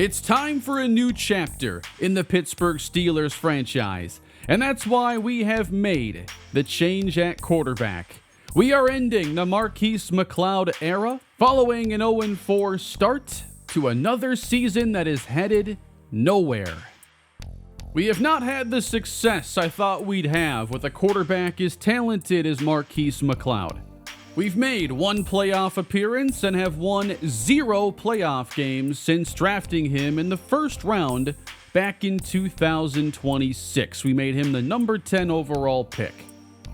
It's time for a new chapter in the Pittsburgh Steelers franchise, and that's why we have made the change at quarterback. We are ending the Marquise McLeod era, following an 0-4 start to another season that is headed nowhere. We have not had the success I thought we'd have with a quarterback as talented as Marquise McLeod. We've made one playoff appearance and have won 0 playoff games since drafting him in the first round back in 2026. We made him the number 10 overall pick.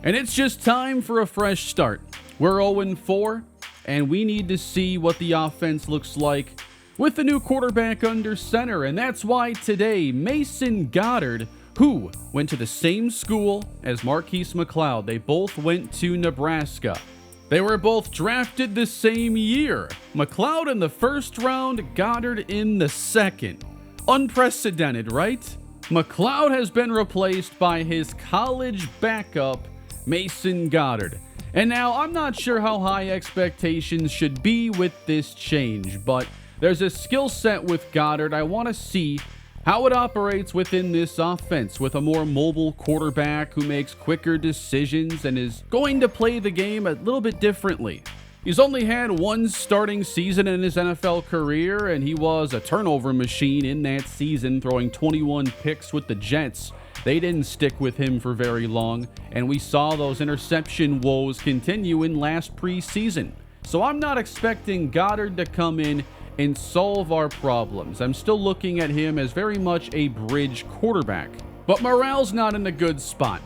And it's just time for a fresh start. We're 0-4, and we need to see what the offense looks like with the new quarterback under center. And that's why today, Mason Goddard, who went to the same school as Marquise McLeod, they both went to Nebraska. They were both drafted the same year. McLeod in the first round, Goddard in the second. Unprecedented, right? McLeod has been replaced by his college backup, Mason Goddard. And now, I'm not sure how high expectations should be with this change, but there's a skill set with Goddard. I want to see how it operates within this offense with a more mobile quarterback who makes quicker decisions and is going to play the game a little bit differently. He's only had one starting season in his NFL career, and he was a turnover machine in that season, throwing 21 picks with the Jets. They didn't stick with him for very long, and we saw those interception woes continue in last preseason. So I'm not expecting Goddard to come in and solve our problems. I'm still looking at him as very much a bridge quarterback. But morale's not in a good spot.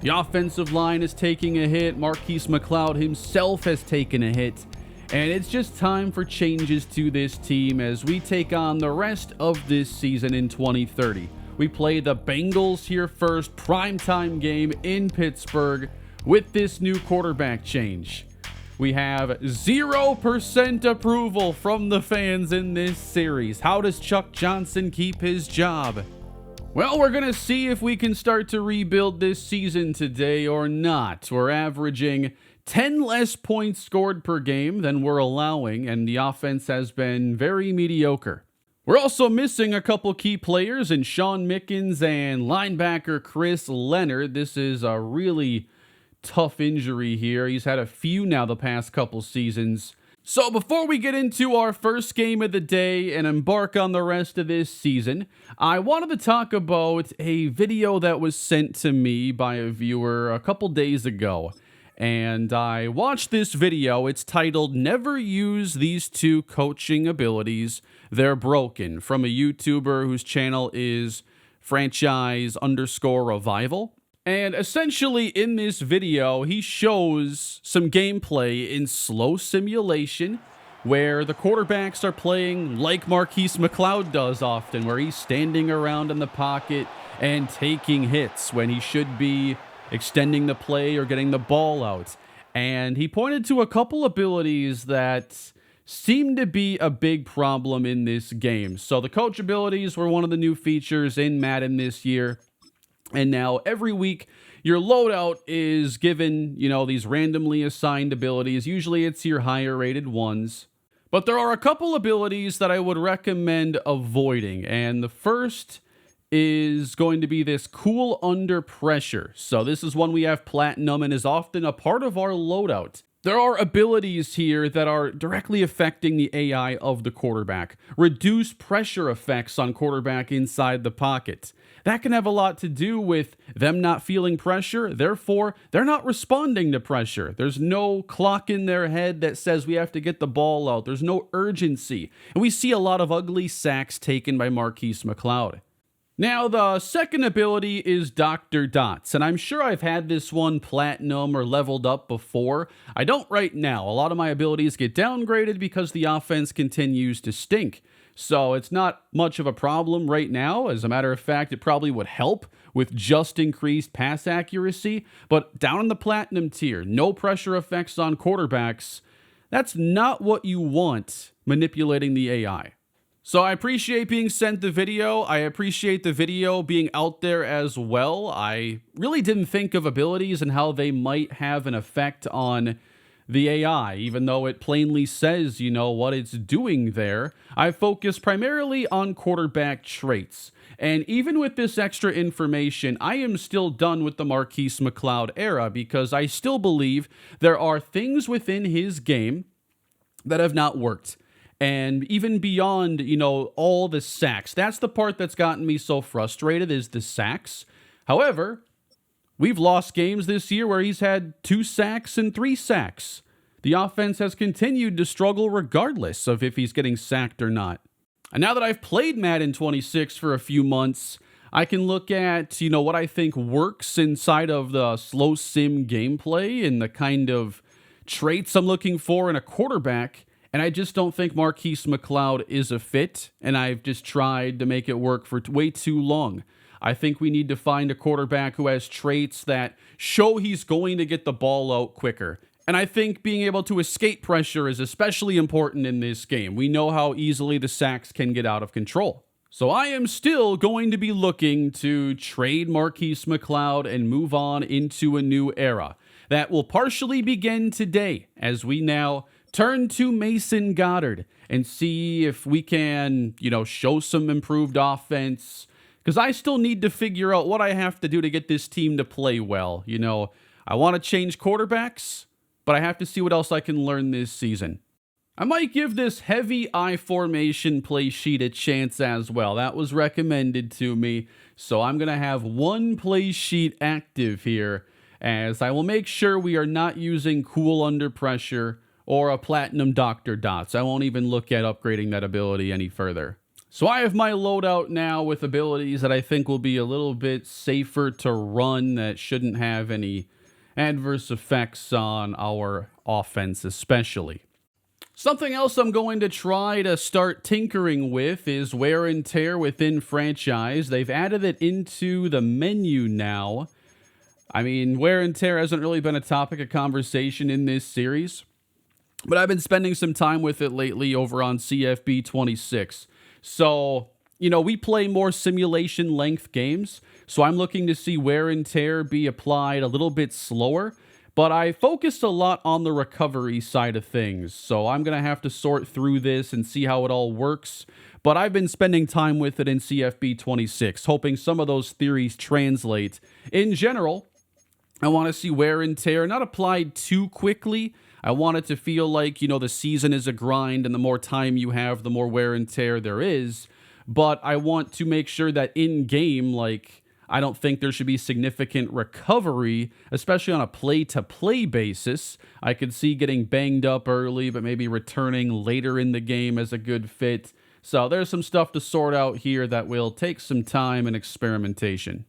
The offensive line is taking a hit. Marquise McLeod himself has taken a hit. And it's just time for changes to this team as we take on the rest of this season in 2030. We play the Bengals here first, primetime game in Pittsburgh with this new quarterback change. We have 0% approval from the fans in this series. How does Chuck Johnson keep his job? Well, we're going to see if we can start to rebuild this season today or not. We're averaging 10 less points scored per game than we're allowing, and the offense has been very mediocre. We're also missing a couple key players in Sean Mickens and linebacker Chris Leonard. This is a really tough injury here. He's had a few now the past couple seasons. So before we get into our first game of the day and embark on the rest of this season, I wanted to talk about a video that was sent to me by a viewer a couple days ago. And I watched this video. It's titled, "Never Use These Two Coaching Abilities. They're Broken," from a YouTuber whose channel is franchise_revival. And essentially in this video, he shows some gameplay in slow simulation where the quarterbacks are playing like Marquise McLeod does often, where he's standing around in the pocket and taking hits when he should be extending the play or getting the ball out. And he pointed to a couple abilities that seem to be a big problem in this game. So the coach abilities were one of the new features in Madden this year. And now every week, your loadout is given, these randomly assigned abilities. Usually it's your higher rated ones. But there are a couple abilities that I would recommend avoiding. And the first is going to be this cool under pressure. So this is one we have platinum and is often a part of our loadout. There are abilities here that are directly affecting the AI of the quarterback. Reduce pressure effects on quarterback inside the pocket. That can have a lot to do with them not feeling pressure. Therefore, they're not responding to pressure. There's no clock in their head that says we have to get the ball out. There's no urgency. And we see a lot of ugly sacks taken by Marquise McLeod. Now, the second ability is Dr. Dots, and I'm sure I've had this one platinum or leveled up before. I don't right now. A lot of my abilities get downgraded because the offense continues to stink. So it's not much of a problem right now. As a matter of fact, it probably would help with just increased pass accuracy. But down in the platinum tier, no pressure effects on quarterbacks. That's not what you want manipulating the AI. So I appreciate being sent the video. I appreciate the video being out there as well. I really didn't think of abilities and how they might have an effect on the AI, even though it plainly says, what it's doing there. I focus primarily on quarterback traits. And even with this extra information, I am still done with the Marquise McLeod era because I still believe there are things within his game that have not worked. And even beyond, all the sacks, that's the part that's gotten me so frustrated is the sacks. However, we've lost games this year where he's had 2 sacks and 3 sacks. The offense has continued to struggle regardless of if he's getting sacked or not. And now that I've played Madden 26 for a few months, I can look at, what I think works inside of the slow sim gameplay and the kind of traits I'm looking for in a quarterback. And I just don't think Marquise McLeod is a fit. And I've just tried to make it work for way too long. I think we need to find a quarterback who has traits that show he's going to get the ball out quicker. And I think being able to escape pressure is especially important in this game. We know how easily the sacks can get out of control. So I am still going to be looking to trade Marquise McLeod and move on into a new era. That will partially begin today as we now turn to Mason Goddard and see if we can, show some improved offense. Because I still need to figure out what I have to do to get this team to play well. I want to change quarterbacks, but I have to see what else I can learn this season. I might give this heavy I formation play sheet a chance as well. That was recommended to me. So I'm going to have one play sheet active here as I will make sure we are not using cool under pressure or a platinum Dr. Dots. I won't even look at upgrading that ability any further. So I have my loadout now with abilities that I think will be a little bit safer to run that shouldn't have any adverse effects on our offense especially. Something else I'm going to try to start tinkering with is wear and tear within franchise. They've added it into the menu now. I mean, wear and tear hasn't really been a topic of conversation in this series, but I've been spending some time with it lately over on CFB 26. So, we play more simulation length games, so I'm looking to see wear and tear be applied a little bit slower, but I focused a lot on the recovery side of things, so I'm going to have to sort through this and see how it all works, but I've been spending time with it in CFB 26, hoping some of those theories translate. In general, I want to see wear and tear not applied too quickly. I want it to feel like, the season is a grind, and the more time you have, the more wear and tear there is. But I want to make sure that in-game, I don't think there should be significant recovery, especially on a play-to-play basis. I could see getting banged up early, but maybe returning later in the game as a good fit. So there's some stuff to sort out here that will take some time and experimentation.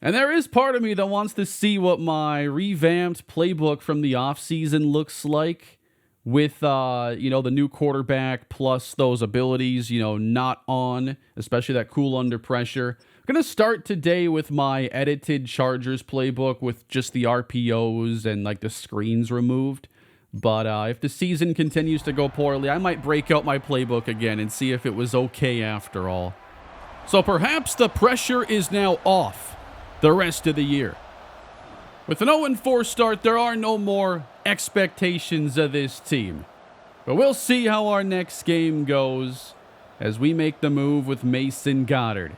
And there is part of me that wants to see what my revamped playbook from the offseason looks like with, the new quarterback plus those abilities, not on, especially that cool under pressure. I'm going to start today with my edited Chargers playbook with just the RPOs and, the screens removed. But if the season continues to go poorly, I might break out my playbook again and see if it was okay after all. So perhaps the pressure is now off the rest of the year. With an 0-4 start, there are no more expectations of this team. But we'll see how our next game goes as we make the move with Mason Goddard.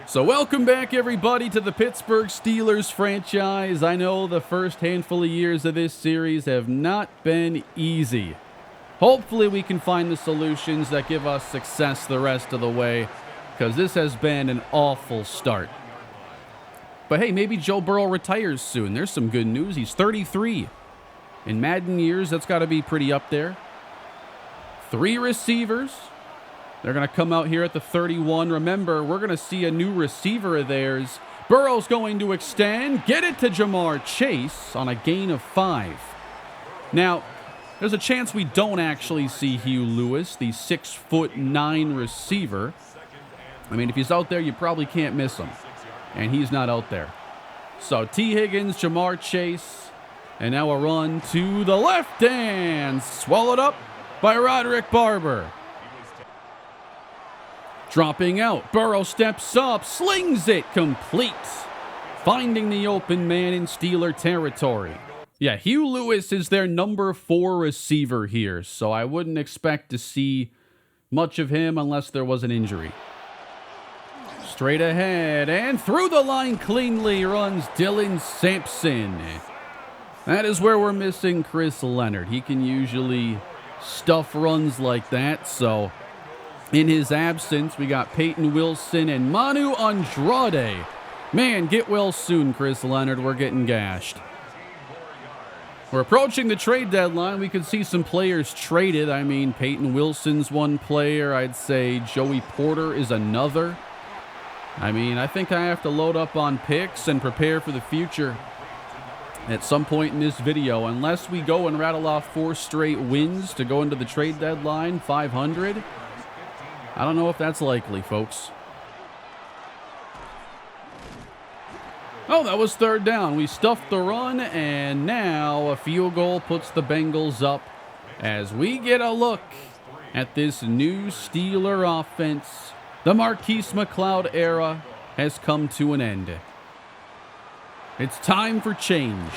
So welcome back, everybody, to the Pittsburgh Steelers franchise. I know the first handful of years of this series have not been easy. Hopefully we can find the solutions that give us success the rest of the way, because this has been an awful start. But hey, maybe Joe Burrow retires soon. There's some good news. He's 33. In Madden years, that's got to be pretty up there. 3 receivers. They're going to come out here at the 31. Remember, we're going to see a new receiver of theirs. Burrow's going to extend. Get it to Jamar Chase on a gain of 5. Now, there's a chance we don't actually see Hugh Lewis, the 6'9" receiver. I mean, if he's out there, you probably can't miss him. And he's not out there. So T. Higgins, Jamar Chase, and now a run to the left and swallowed up by Roderick Barber. Dropping out, Burrow steps up, slings it complete, finding the open man in Steeler territory. Yeah, Hugh Lewis is their number 4 receiver here, so I wouldn't expect to see much of him unless there was an injury. Straight ahead and through the line cleanly runs Dylan Sampson. That is where we're missing Chris Leonard. He can usually stuff runs like that, so in his absence, we got Peyton Wilson and Manu Andrade. Man, get well soon, Chris Leonard. We're getting gashed. We're approaching the trade deadline. We could see some players traded. I mean, Peyton Wilson's one player. I'd say Joey Porter is another. I mean, I think I have to load up on picks and prepare for the future at some point in this video. Unless we go and rattle off 4 straight wins to go into the trade deadline, 500. I don't know if that's likely, folks. Oh, that was 3rd down. We stuffed the run, and now a field goal puts the Bengals up as we get a look at this new Steeler offense. The Marquise McLeod era has come to an end. It's time for change.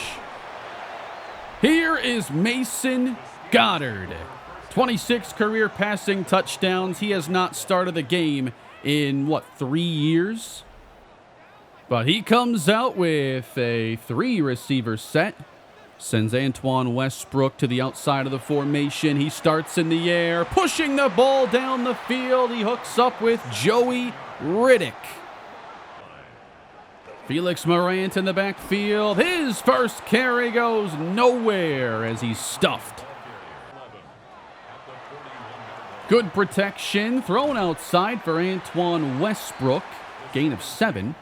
Here is Mason Goddard. 26 career passing touchdowns. He has not started a game in, 3 years? But he comes out with a 3-receiver set. Sends Antoine Westbrook to the outside of the formation. He starts in the air, pushing the ball down the field. He hooks up with Joey Riddick. Felix Morant in the backfield. His first carry goes nowhere as he's stuffed. Good protection. Thrown outside for Antoine Westbrook. Gain of 7.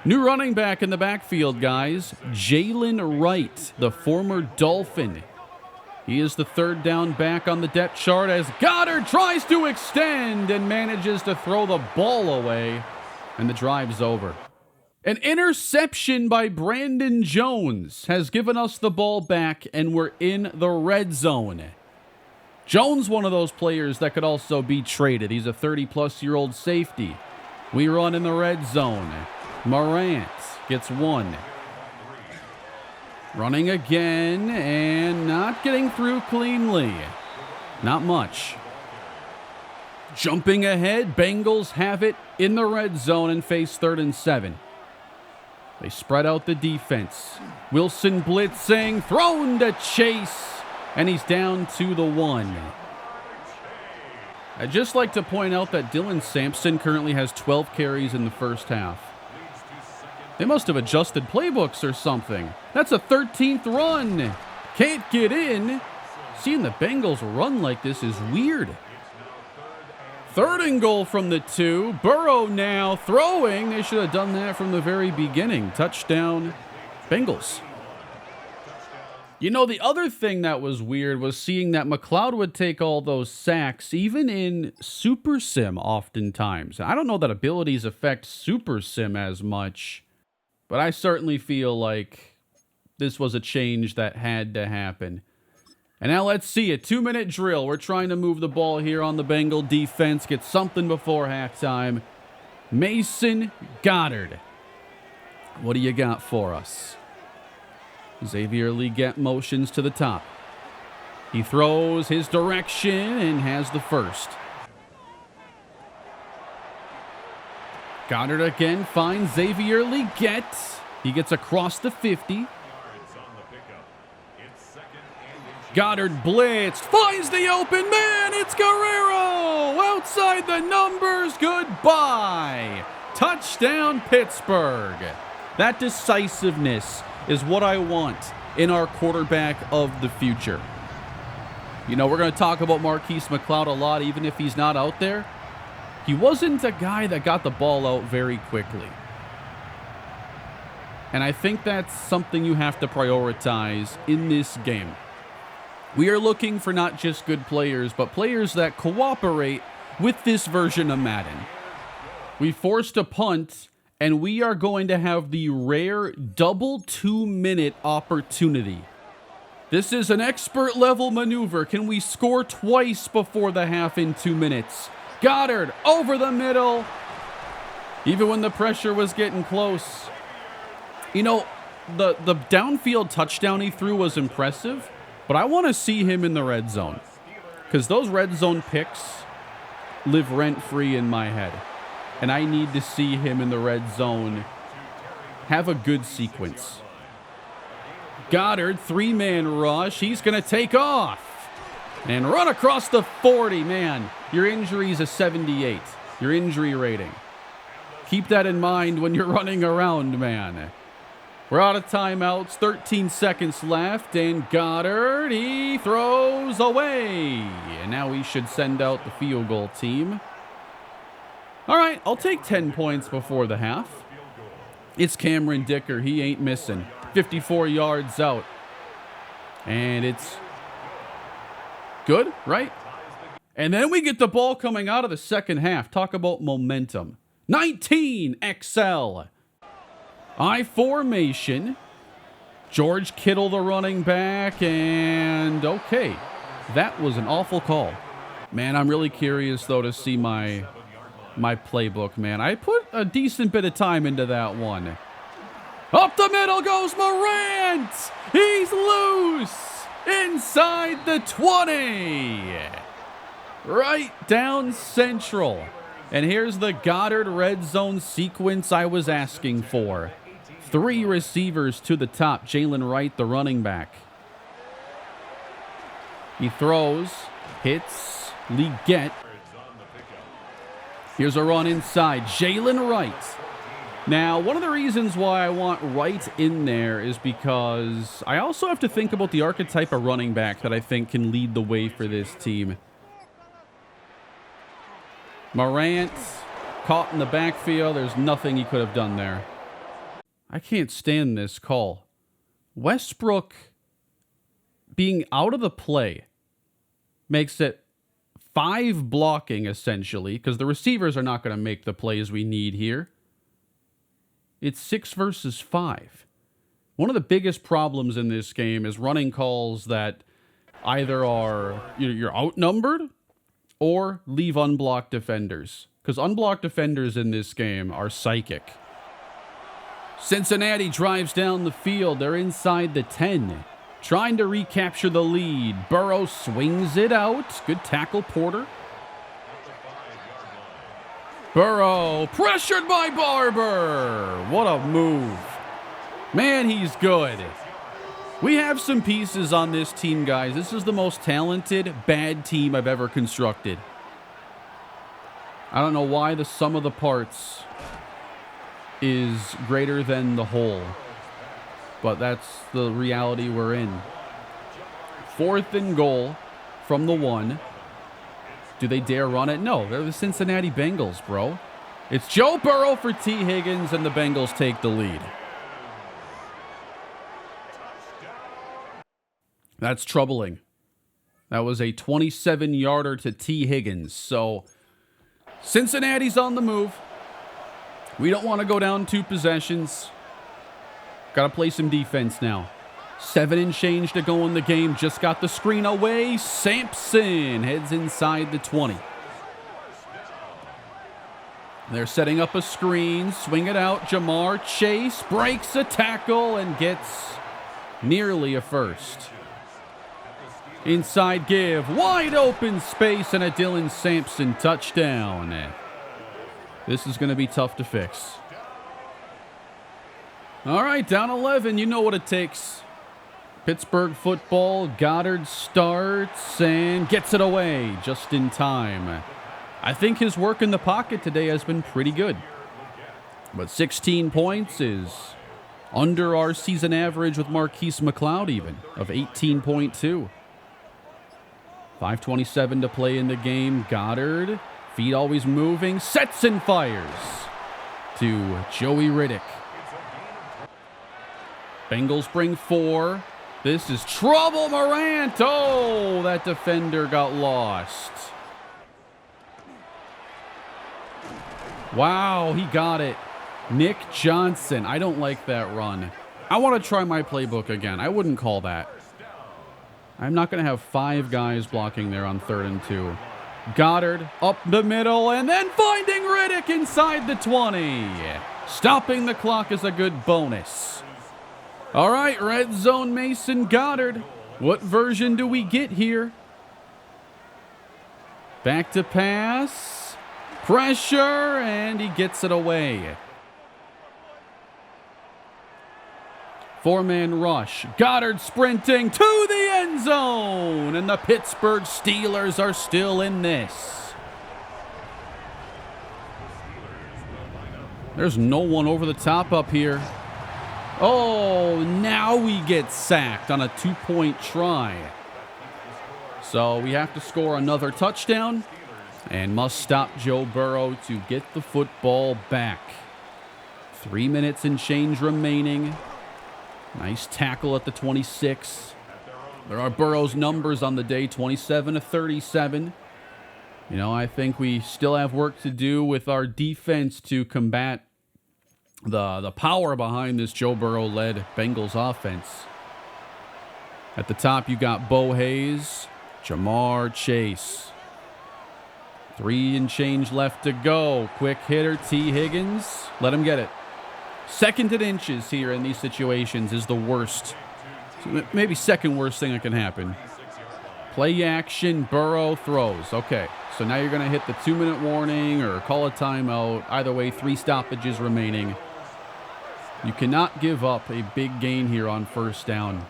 New running back in the backfield, guys. Jalen Wright, the former Dolphin. He is the 3rd down back on the depth chart as Goddard tries to extend and manages to throw the ball away. And the drive's over. An interception by Brandon Jones has given us the ball back, and we're in the red zone. Jones, one of those players that could also be traded. He's a 30-plus-year-old safety. We run in the red zone. Morant gets 1. Running again and not getting through cleanly. Not much. Jumping ahead, Bengals have it in the red zone and face 3rd and 7. They spread out the defense. Wilson blitzing, thrown to Chase, and he's down to the 1. I'd just like to point out that Dylan Sampson currently has 12 carries in the first half. They must have adjusted playbooks or something. That's a 13th run. Can't get in. Seeing the Bengals run like this is weird. 3rd and goal from the 2. Burrow now throwing. They should have done that from the very beginning. Touchdown, Bengals. You know, the other thing that was weird was seeing that McLeod would take all those sacks, even in Super Sim oftentimes. I don't know that abilities affect Super Sim as much, but I certainly feel like this was a change that had to happen. And now let's see a 2-minute drill. We're trying to move the ball here on the Bengal defense. Get something before halftime. Mason Goddard. What do you got for us? Xavier Legette motions to the top. He throws his direction and has the first. Goddard again finds Xavier Legette. He gets across the 50. Goddard blitzed, finds the open man, it's Guerrero! Outside the numbers, goodbye! Touchdown, Pittsburgh. That decisiveness is what I want in our quarterback of the future. You know, we're going to talk about Marquise McLeod a lot, even if he's not out there. He wasn't a guy that got the ball out very quickly. And I think that's something you have to prioritize in this game. We are looking for not just good players, but players that cooperate with this version of Madden. We forced a punt, and we are going to have the rare double 2-minute opportunity. This is an expert level maneuver. Can we score twice before the half in 2 minutes? Goddard over the middle. Even when the pressure was getting close. You know, the downfield touchdown he threw was impressive, but I want to see him in the red zone because those red zone picks live rent-free in my head, and I need to see him in the red zone have a good sequence. Goddard, three-man rush. He's going to take off and run across the 40. Man, your injury is a 78, your injury rating. Keep that in mind when you're running around, man. We're out of timeouts, 13 seconds left, and Goddard, he throws away. And now we should send out the field goal team. All right, I'll take 10 points before the half. It's Cameron Dicker. He ain't missing. 54 yards out. And it's good, right? And then we get the ball coming out of the second half. Talk about momentum. 19 XL. I formation. George Kittle, the running back. And okay, that was an awful call. Man, I'm really curious, though, to see my playbook, man. I put a decent bit of time into that one. Up the middle goes Morant. He's loose inside the 20. Right down central. And here's the Goddard red zone sequence I was asking for. 3 receivers to the top. Jalen Wright, the running back. He throws, hits, Leggett. Here's a run inside. Jalen Wright. Now, one of the reasons why I want Wright in there is because I also have to think about the archetype of running back that I think can lead the way for this team. Morant caught in the backfield. There's nothing he could have done there. I can't stand this call. Westbrook being out of the play makes it 5 blocking, essentially, because the receivers are not going to make the plays we need here. It's 6 versus 5. One of the biggest problems in this game is running calls that either are you're outnumbered or leave unblocked defenders, because unblocked defenders in this game are psychic. Cincinnati drives down the field. They're inside the 10, trying to recapture the lead. Burrow swings it out. Good tackle, Porter. Burrow pressured by Barber. What a move. Man, he's good. We have some pieces on this team, guys. This is the most talented, bad team I've ever constructed. I don't know why the sum of the parts is greater than the whole, but that's the reality we're in. 4th and goal from the 1. Do they dare run it? No, they're the Cincinnati Bengals, bro. It's Joe Burrow for T. Higgins, and the Bengals take the lead. That's troubling. That was a 27-yarder to T. Higgins. So Cincinnati's on the move. We don't want to go down 2 possessions. Got to play some defense now. 7 and change to go in the game. Just got the screen away. Sampson heads inside the 20. They're setting up a screen. Swing it out. Jamar Chase breaks a tackle and gets nearly a first. Inside give. Wide open space and a Dylan Sampson touchdown. This is going to be tough to fix. All right, down 11. You know what it takes. Pittsburgh football. Goddard starts and gets it away just in time. I think his work in the pocket today has been pretty good. But 16 points is under our season average with Marquise McLeod even, of 18.2. 5:27 to play in the game. Goddard, feet always moving, sets and fires to Joey Riddick. Bengals bring 4. This is trouble, Morant. Oh, that defender got lost. Wow, he got it. Nick Johnson. I don't like that run. I want to try my playbook again. I wouldn't call that. I'm not going to have 5 guys blocking there on 3rd and 2. Goddard up the middle and then finding Riddick inside the 20. Stopping the clock is a good bonus. All right, red zone Mason Goddard. What version do we get here? Back to pass. Pressure, and he gets it away. Four-man rush. Goddard sprinting to the end zone. And the Pittsburgh Steelers are still in this. There's no one over the top up here. Oh, now we get sacked on a two-point try. So we have to score another touchdown and must stop Joe Burrow to get the football back. 3 minutes and change remaining. Nice tackle at the 26. There are Burrow's numbers on the day, 27 to 37. You know, I think we still have work to do with our defense to combat the power behind this Joe Burrow-led Bengals offense. At the top, you got Bo Hayes, Jamar Chase. 3 and change left to go. Quick hitter, T. Higgins. Let him get it. Second and inches here in these situations is the worst. Maybe second worst thing that can happen. Play action, Burrow throws. Okay, so now you're going to hit the 2-minute warning or call a timeout. Either way, 3 stoppages remaining. You cannot give up a big gain here on first down.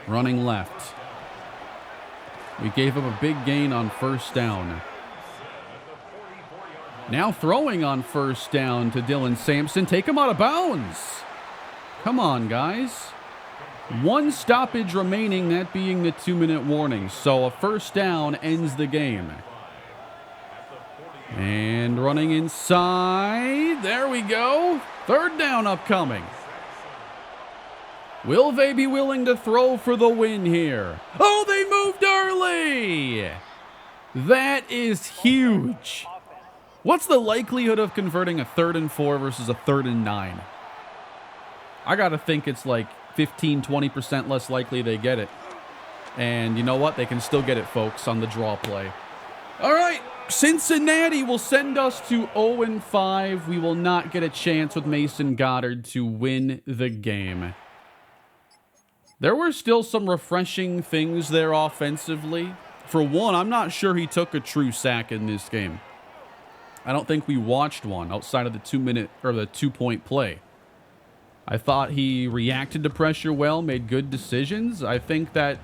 Running left. We gave up a big gain on first down. Now throwing on first down to Dylan Sampson. Take him out of bounds. Come on, guys. 1 stoppage remaining, that being the 2-minute warning. So a first down ends the game. And running inside. There we go. 3rd down upcoming. Will they be willing to throw for the win here? Oh, they moved early. That is huge. What's the likelihood of converting a 3rd and 4 versus a 3rd and 9? I got to think it's like 15-20% less likely they get it. And you know what? They can still get it, folks, on the draw play. All right. Cincinnati will send us to 0-5. We will not get a chance with Mason Goddard to win the game. There were still some refreshing things there offensively. For one, I'm not sure he took a true sack in this game. I don't think we watched one outside of the 2-minute or the 2-point play. I thought he reacted to pressure well, made good decisions. I think that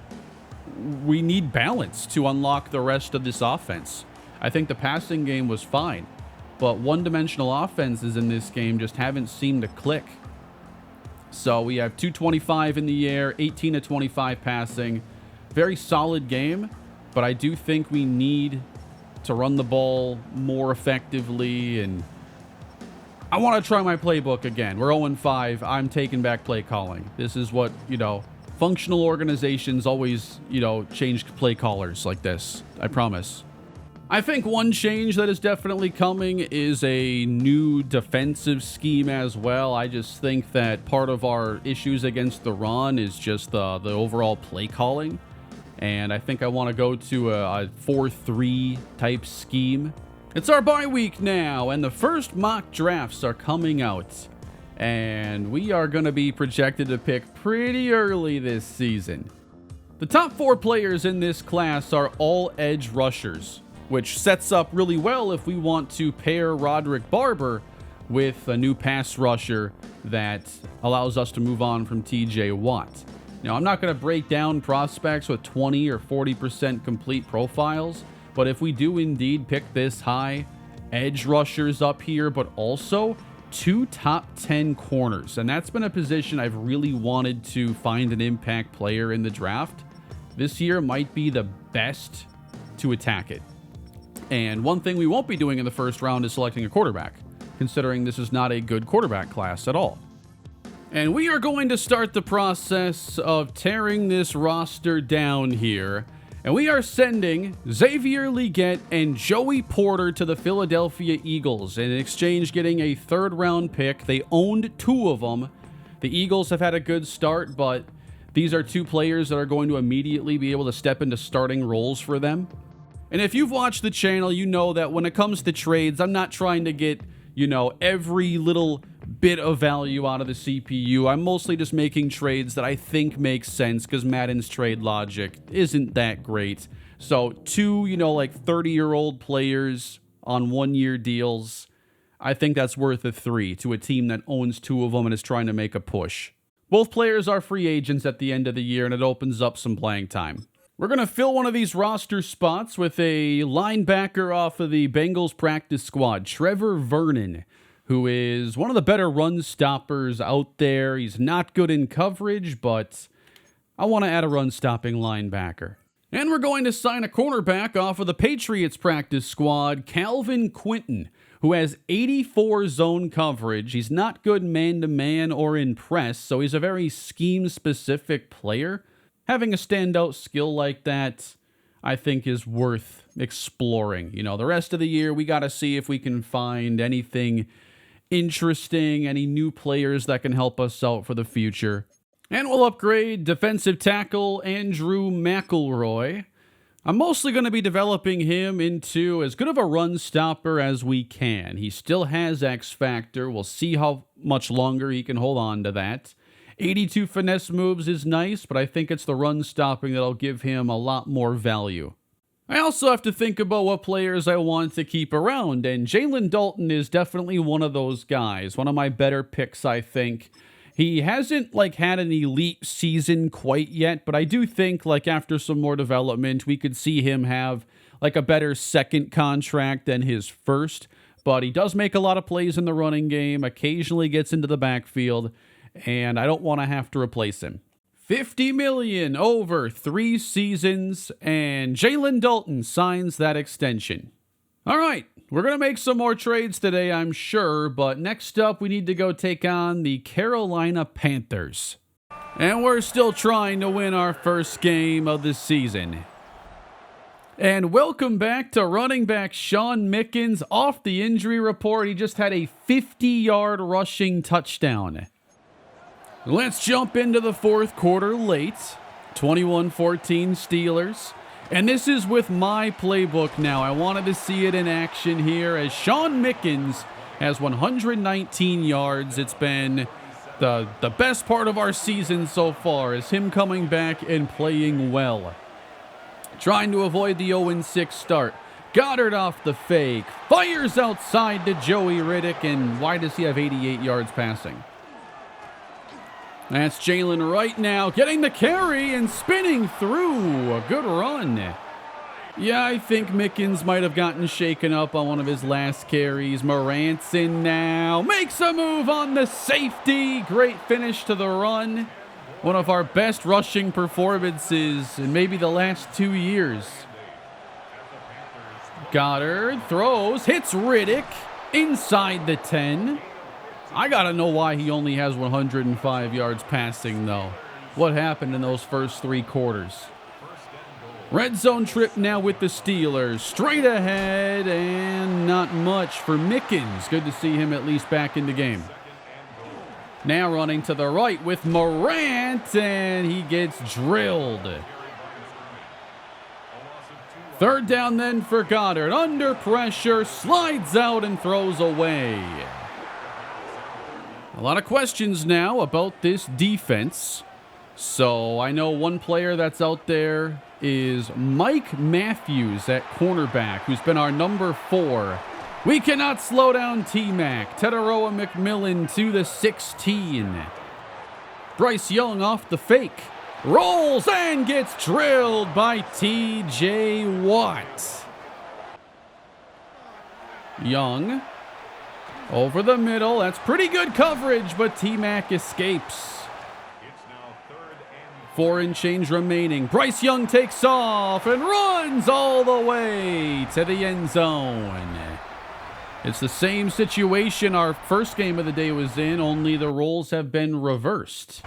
we need balance to unlock the rest of this offense. I think the passing game was fine, but one-dimensional offenses in this game just haven't seemed to click. So we have 225 in the air, 18 to 25 passing. Very solid game, but I do think we need to run the ball more effectively, and I want to try my playbook again. We're 0-5. I'm taking back play calling. This is what, functional organizations always, change play callers like this. I promise. I think one change that is definitely coming is a new defensive scheme as well. I just think that part of our issues against the run is just the overall play calling. And I think I want to go to a 4-3 type scheme. It's our bye week now, and the first mock drafts are coming out. And we are going to be projected to pick pretty early this season. The top 4 players in this class are all edge rushers, which sets up really well if we want to pair Roderick Barber with a new pass rusher that allows us to move on from TJ Watt. Now, I'm not going to break down prospects with 20 or 40% complete profiles, but if we do indeed pick this high, edge rushers up here, but also 2 top 10 corners. And that's been a position I've really wanted to find an impact player in the draft. This year might be the best to attack it. And one thing we won't be doing in the first round is selecting a quarterback, considering this is not a good quarterback class at all. And we are going to start the process of tearing this roster down here. And we are sending Xavier Legette and Joey Porter to the Philadelphia Eagles, in exchange getting a 3rd round pick. They owned 2 of them. The Eagles have had a good start, but these are 2 players that are going to immediately be able to step into starting roles for them. And if you've watched the channel, you know that when it comes to trades, I'm not trying to get, every little bit of value out of the CPU. I'm mostly just making trades that I think make sense because Madden's trade logic isn't that great. So 2, like 30-year-old players on 1-year deals, I think that's worth a 3 to a team that owns 2 of them and is trying to make a push. Both players are free agents at the end of the year, and it opens up some playing time. We're going to fill one of these roster spots with a linebacker off of the Bengals practice squad, Trevor Vernon, who is one of the better run stoppers out there. He's not good in coverage, but I want to add a run-stopping linebacker. And we're going to sign a cornerback off of the Patriots practice squad, Calvin Quinton, who has 84 zone coverage. He's not good man-to-man or in press, so he's a very scheme-specific player. Having a standout skill like that, I think, is worth exploring. The rest of the year, we got to see if we can find anything interesting, any new players that can help us out for the future. And we'll upgrade defensive tackle Andrew McElroy. I'm mostly going to be developing him into as good of a run stopper as we can. He still has X Factor. We'll see how much longer he can hold on to that. 82 finesse moves is nice, but I think it's the run stopping that'll give him a lot more value. I also have to think about what players I want to keep around, and Jalen Dalton is definitely one of those guys. One of my better picks, I think. He hasn't had an elite season quite yet, but I do think after some more development, we could see him have a better second contract than his first. But he does make a lot of plays in the running game, occasionally gets into the backfield, and I don't want to have to replace him. $50 million over 3 seasons, and Jalen Dalton signs that extension. All right, we're going to make some more trades today, I'm sure, but next up we need to go take on the Carolina Panthers. And we're still trying to win our first game of the season. And welcome back to running back Sean Mickens off the injury report. He just had a 50-yard rushing touchdown. Let's jump into the fourth quarter late. 21-14 Steelers. And this is with my playbook now. I wanted to see it in action here as Sean Mickens has 119 yards. It's been the best part of our season so far is him coming back and playing well. Trying to avoid the 0-6 start. Goddard off the fake. Fires outside to Joey Riddick. And why does he have 88 yards passing? That's Jalen right now, getting the carry and spinning through. A good run. Yeah, I think Mickens might have gotten shaken up on one of his last carries. Moranson now makes a move on the safety. Great finish to the run. One of our best rushing performances in maybe the last 2 years. Goddard throws, hits Riddick inside the 10. I gotta know why he only has 105 yards passing, though. What happened in those first 3 quarters? Red zone trip now with the Steelers. Straight ahead, and not much for Mickens. Good to see him at least back in the game. Now running to the right with Morant, and he gets drilled. Third down then for Goddard. Under pressure, slides out and throws away. A lot of questions now about this defense. So I know one player that's out there is Mike Matthews at cornerback, who's been our number 4. We cannot slow down T-Mac. Teteroa McMillan to the 16. Bryce Young off the fake. Rolls and gets drilled by T.J. Watt. Young over the middle. That's pretty good coverage, but T-Mac escapes. 4 and change remaining. Bryce Young takes off and runs all the way to the end zone. It's the same situation our first game of the day was in, only the roles have been reversed.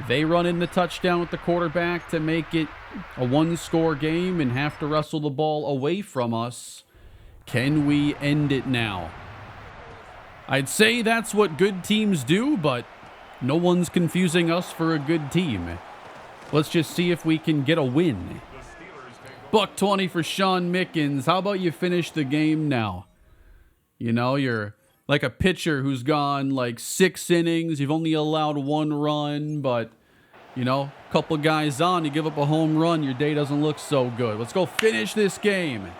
They run in the touchdown with the quarterback to make it a 1-score game and have to wrestle the ball away from us. Can we end it now? I'd say that's what good teams do, but no one's confusing us for a good team. Let's just see if we can get a win. $120 for Sean Mickens. How about you finish the game now? You're like a pitcher who's gone like 6 innings. You've only allowed 1 run, but, you know, a couple guys on, you give up a home run, your day doesn't look so good. Let's go finish this game.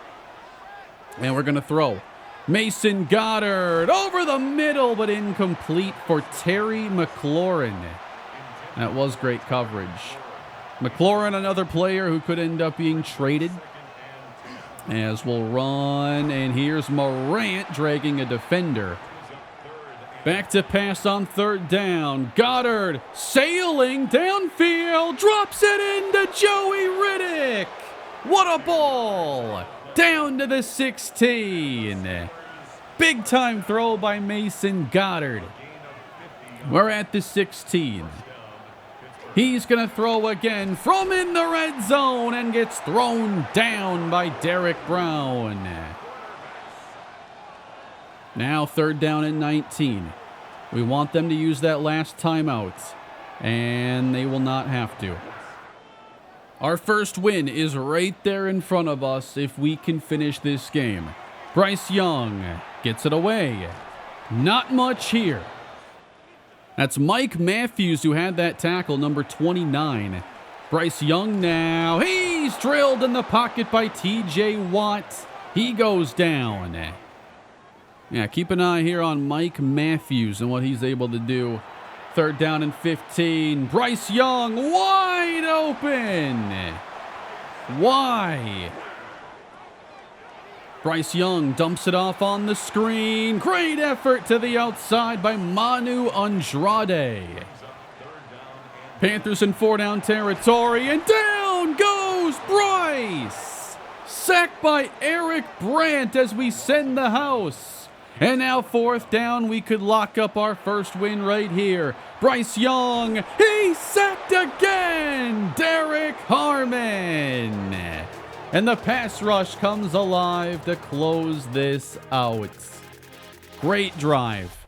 And we're going to throw. Mason Goddard over the middle, but incomplete for Terry McLaurin. That was great coverage. McLaurin, another player who could end up being traded. As we'll run, and here's Morant dragging a defender. Back to pass on 3rd down. Goddard sailing downfield, drops it into Joey Riddick. What a ball! Down to the 16. Big time throw by Mason Goddard. We're at the 16. He's going to throw again from in the red zone and gets thrown down by Derek Brown. Now 3rd down and 19. We want them to use that last timeout, and they will not have to. Our first win is right there in front of us if we can finish this game. Bryce Young gets it away. Not much here. That's Mike Matthews who had that tackle, number 29. Bryce Young now. He's drilled in the pocket by T.J. Watt. He goes down. Yeah, keep an eye here on Mike Matthews and what he's able to do. 3rd down and 15. Bryce Young wide open. Why? Bryce Young dumps it off on the screen. Great effort to the outside by Manu Andrade. Panthers in 4-down territory, and down goes Bryce. Sacked by Eric Brandt as we send the house. And now 4th down, we could lock up our first win right here. Bryce Young, he's sacked again. Derek Harmon. And the pass rush comes alive to close this out. Great drive.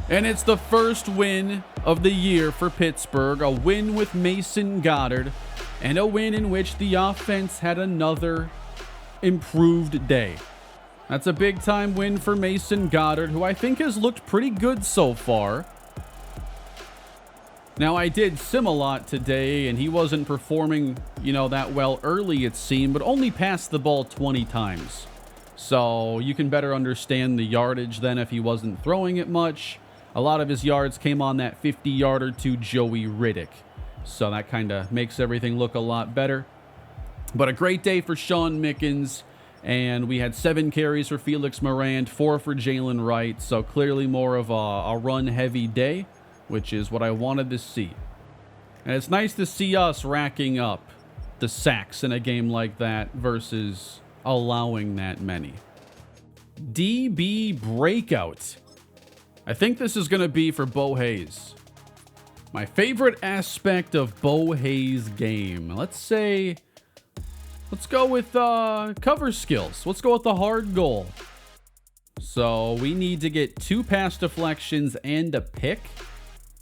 And it's the first win of the year for Pittsburgh. A win with Mason Goddard. And a win in which the offense had another improved day. That's a big-time win for Mason Goddard, who I think has looked pretty good so far. Now, I did sim a lot today, and he wasn't performing, that well early, it seemed, but only passed the ball 20 times. So you can better understand the yardage then if he wasn't throwing it much. A lot of his yards came on that 50-yarder to Joey Riddick. So that kind of makes everything look a lot better. But a great day for Sean Mickens. And we had 7 carries for Felix Morant, 4 for Jalen Wright. So clearly more of a run-heavy day, which is what I wanted to see. And it's nice to see us racking up the sacks in a game like that versus allowing that many. DB breakout. I think this is going to be for Bo Hayes. My favorite aspect of Bo Hayes' game. Let's go with cover skills. Let's go with the hard goal. So we need to get 2 pass deflections and a pick.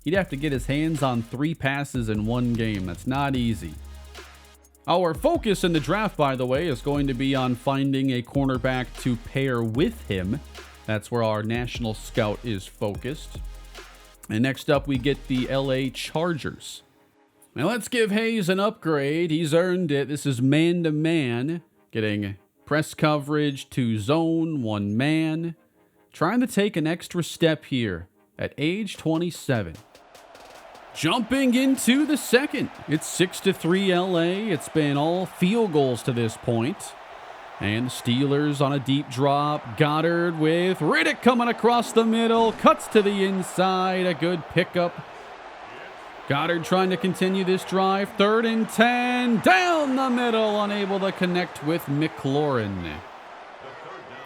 He'd have to get his hands on 3 passes in one game. That's not easy. Our focus in the draft, by the way, is going to be on finding a cornerback to pair with him. That's where our national scout is focused. And next up, we get the LA Chargers. Now let's give Hayes an upgrade. He's earned it. This is man-to-man. Getting press coverage to zone, 1 man. Trying to take an extra step here at age 27. Jumping into the second. It's 6-3 LA. It's been all field goals to this point. And the Steelers on a deep drop. Goddard with Riddick coming across the middle. Cuts to the inside. A good pickup. Goddard trying to continue this drive. 3rd and 10. Down the middle. Unable to connect with McLaurin.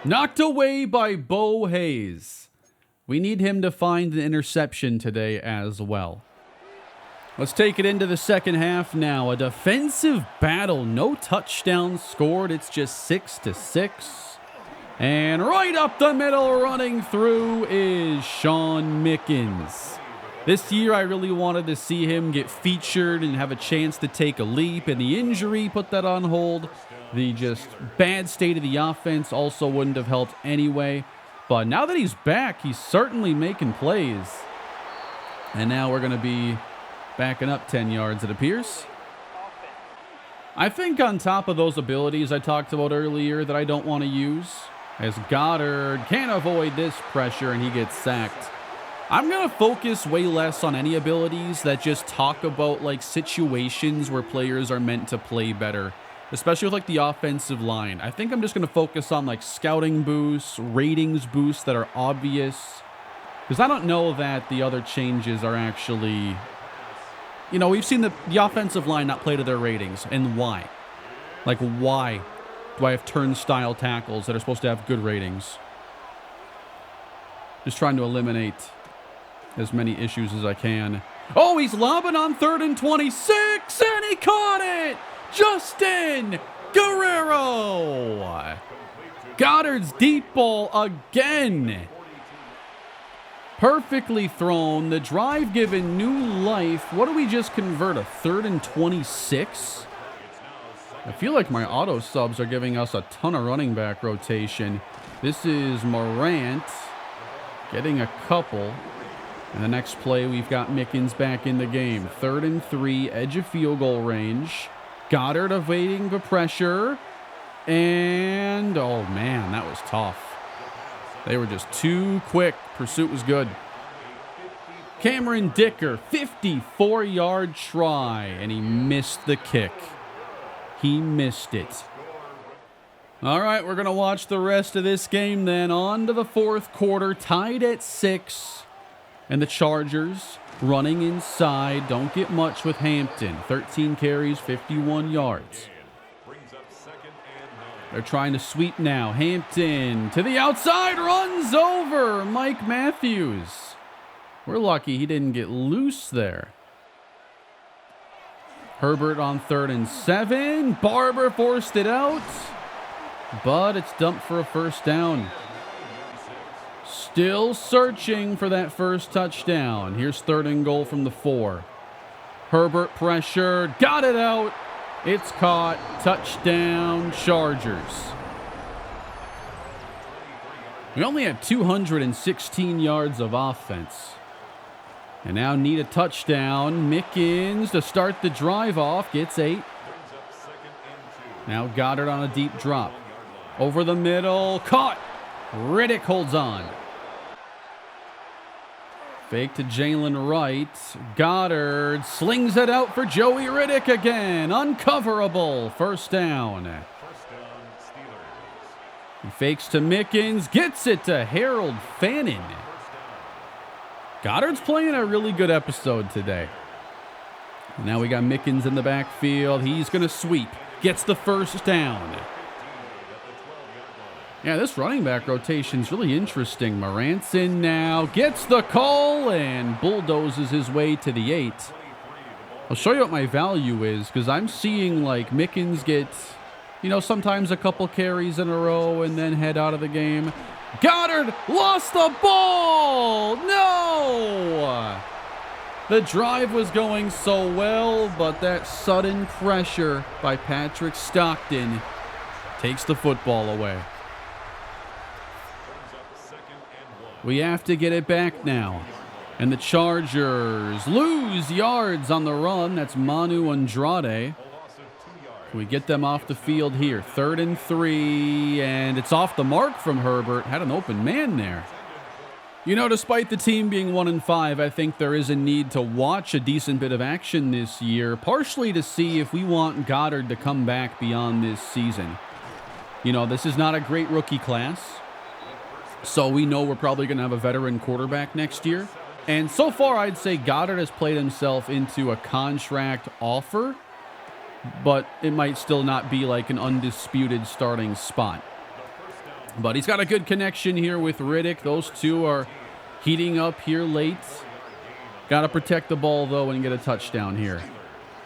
Knocked away by Bo Hayes. We need him to find an interception today as well. Let's take it into the second half now. A defensive battle. No touchdowns scored. It's just 6-6. And right up the middle running through is Sean Mickens. This year, I really wanted to see him get featured and have a chance to take a leap. And the injury put that on hold. The just bad state of the offense also wouldn't have helped anyway. But now that he's back, he's certainly making plays. And now we're going to be backing up 10 yards, it appears. I think on top of those abilities I talked about earlier that I don't want to use, as Goddard can't avoid this pressure and he gets sacked, I'm going to focus way less on any abilities that just talk about like situations where players are meant to play better, especially with like the offensive line. I think I'm just going to focus on like scouting boosts, ratings boosts that are obvious, because I don't know that the other changes are actually, you know, we've seen the offensive line not play to their ratings, and why? Like, why do I have turnstile tackles that are supposed to have good ratings? Just trying to eliminate as many issues as I can. Oh, he's lobbing on 3rd and 26, and he caught it! Justin Guerrero! Goddard's deep ball again. Perfectly thrown. The drive given new life. What do we just convert? A 3rd and 26? I feel like my auto subs are giving us a ton of running back rotation. This is Morant getting a couple. And the next play, we've got Mickens back in the game. 3rd and 3, edge of field goal range. Goddard evading the pressure. And, oh man, that was tough. They were just too quick. Pursuit was good. Cameron Dicker, 54-yard try, and he missed the kick. He missed it. All right, we're going to watch the rest of this game then. On to the 4th quarter, tied at 6. And the Chargers running inside. Don't get much with Hampton. 13 carries, 51 yards. They're trying to sweep now. Hampton to the outside, runs over Mike Matthews. We're lucky he didn't get loose there. Herbert on 3rd and 7. Barber forced it out, but it's dumped for a first down. Still searching for that first touchdown. Here's 3rd and goal from the 4. Herbert pressure, got it out. It's caught. Touchdown, Chargers. We only had 216 yards of offense. And now need a touchdown. Mickens to start the drive off. Gets 8. Now Goddard on a deep drop. Over the middle. Caught. Riddick holds on. Fake to Jalen Wright. Goddard slings it out for Joey Riddick again. Uncoverable. First down. He fakes to Mickens. Gets it to Harold Fannin. Goddard's playing a really good episode today. Now we got Mickens in the backfield. He's going to sweep. Gets the first down. Yeah, this running back rotation's really interesting. Morant's in now, gets the call, and bulldozes his way to the 8. I'll show you what my value is, because I'm seeing, like, Mickens get, you know, sometimes a couple carries in a row and then head out of the game. Goddard lost the ball! No! The drive was going so well, but that sudden pressure by Patrick Stockton takes the football away. We have to get it back now. And the Chargers lose yards on the run. That's Manu Andrade. Can we get them off the field here? 3rd and 3, and it's off the mark from Herbert. Had an open man there. You know, despite the team being 1-5, I think there is a need to watch a decent bit of action this year, partially to see if we want Goddard to come back beyond this season. You know, this is not a great rookie class. So we know we're probably going to have a veteran quarterback next year. And so far, I'd say Goddard has played himself into a contract offer, but it might still not be like an undisputed starting spot. But he's got a good connection here with Riddick. Those two are heating up here late. Got to protect the ball, though, and get a touchdown here.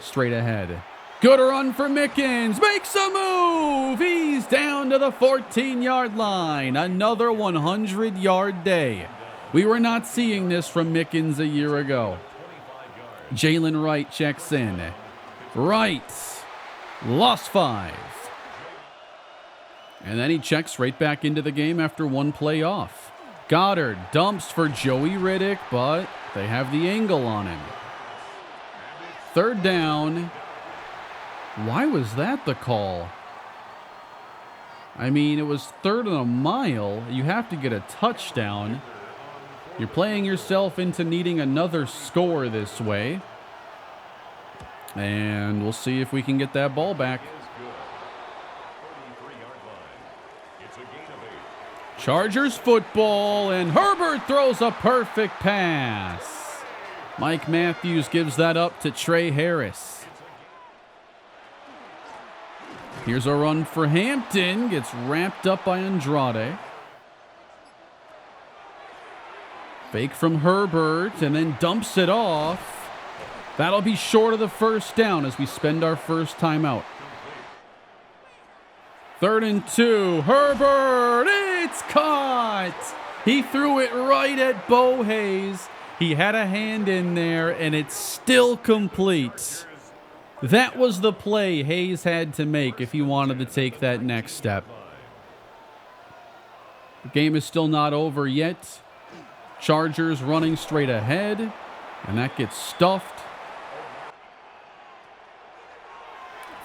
Straight ahead. Good run for Mickens. Makes a move. He's down to the 14-yard line. Another 100-yard day. We were not seeing this from Mickens a year ago. Jalen Wright checks in. Wright lost 5. And then he checks right back into the game after one play off. Goddard dumps for Joey Riddick, but they have the angle on him. Third down. Why was that the call? I mean, it was 3rd and a mile. You have to get a touchdown. You're playing yourself into needing another score this way. And we'll see if we can get that ball back. Chargers football, and Herbert throws a perfect pass. Mike Matthews gives that up to Trey Harris. Here's a run for Hampton. Gets wrapped up by Andrade. Fake from Herbert, and then dumps it off. That'll be short of the first down as we spend our first timeout. 3rd and 2. Herbert, it's caught. He threw it right at Bo Hayes. He had a hand in there, and it's still complete. That was the play Hayes had to make if he wanted to take that next step. The game is still not over yet. Chargers running straight ahead, and that gets stuffed.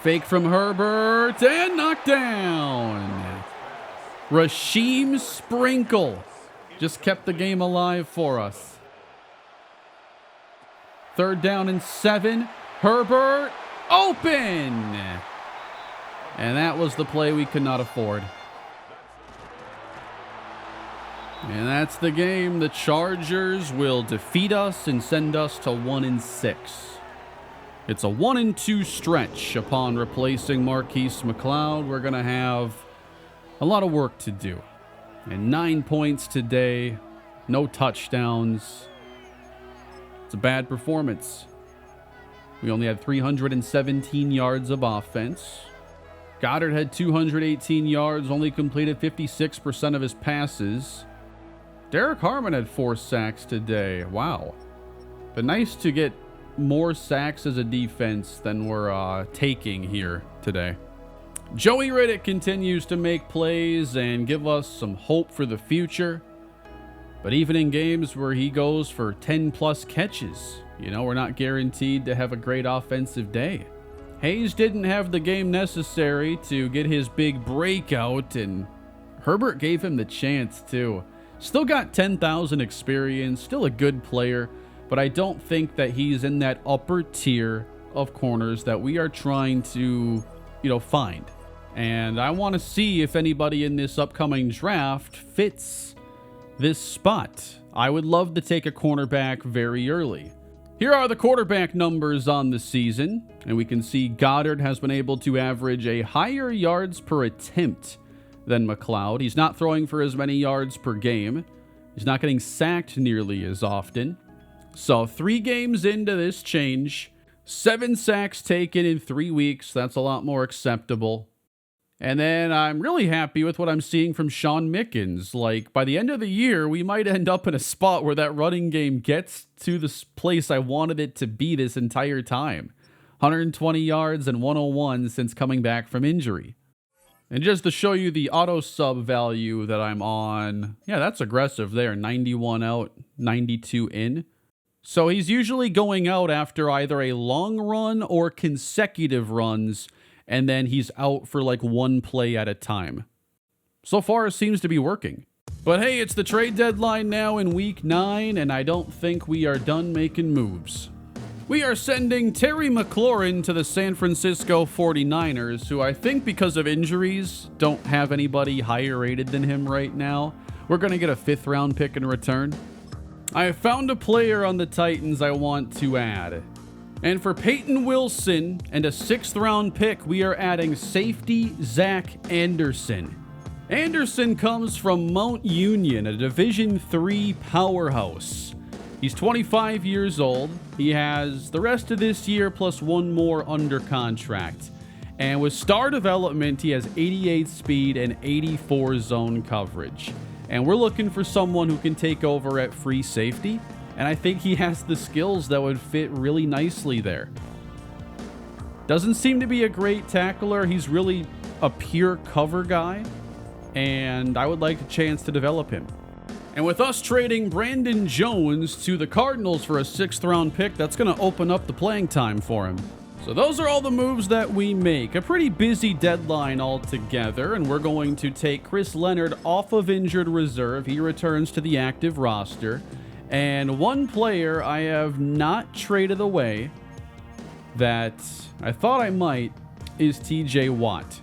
Fake from Herbert, and knocked down. Rasheem Sprinkle just kept the game alive for us. 3rd down and 7. Herbert open. And that was the play we could not afford. And that's the game. The Chargers will defeat us and send us to 1-6. It's a 1-2 stretch upon replacing Marquise McLeod. We're going to have a lot of work to do. And 9 points today, no touchdowns. It's a bad performance. We only had 317 yards of offense. Goddard had 218 yards, only completed 56% of his passes. Derek Harmon had 4 sacks today. Wow. But nice to get more sacks as a defense than we're taking here today. Joey Riddick continues to make plays and give us some hope for the future. But even in games where he goes for 10-plus catches, we're not guaranteed to have a great offensive day. Hayes didn't have the game necessary to get his big breakout, and Herbert gave him the chance too. Still got 10,000 experience, still a good player, but I don't think that he's in that upper tier of corners that we are trying to, find. And I want to see if anybody in this upcoming draft fits this spot. I would love to take a cornerback very early. Here are the quarterback numbers on the season, and we can see Goddard has been able to average a higher yards per attempt than McLeod. He's not throwing for as many yards per game. He's not getting sacked nearly as often. So 3 games into this change, 7 sacks taken in 3 weeks. That's a lot more acceptable. And then I'm really happy with what I'm seeing from Sean Mickens. Like, by the end of the year, we might end up in a spot where that running game gets to the place I wanted it to be this entire time. 120 yards and 101 since coming back from injury. And just to show you the auto sub value that I'm on, yeah, that's aggressive there. 91 out, 92 in. So he's usually going out after either a long run or consecutive runs, and then he's out for like 1 play at a time. So far, it seems to be working. But hey, it's the trade deadline now in week 9, and I don't think we are done making moves. We are sending Terry McLaurin to the San Francisco 49ers, who I think because of injuries don't have anybody higher rated than him right now. We're going to get a 5th round pick in return. I have found a player on the Titans I want to add. And for Peyton Wilson and a 6th round pick, we are adding safety Zach Anderson. Anderson comes from Mount Union, a Division III powerhouse. He's 25 years old. He has the rest of this year plus 1 more under contract. And with star development, he has 88 speed and 84 zone coverage. And we're looking for someone who can take over at free safety. And I think he has the skills that would fit really nicely there. Doesn't seem to be a great tackler. He's really a pure cover guy. And I would like a chance to develop him. And with us trading Brandon Jones to the Cardinals for a 6th-round pick, that's going to open up the playing time for him. So those are all the moves that we make. A pretty busy deadline altogether, and we're going to take Chris Leonard off of injured reserve. He returns to the active roster. And one player I have not traded away that I thought I might is TJ Watt.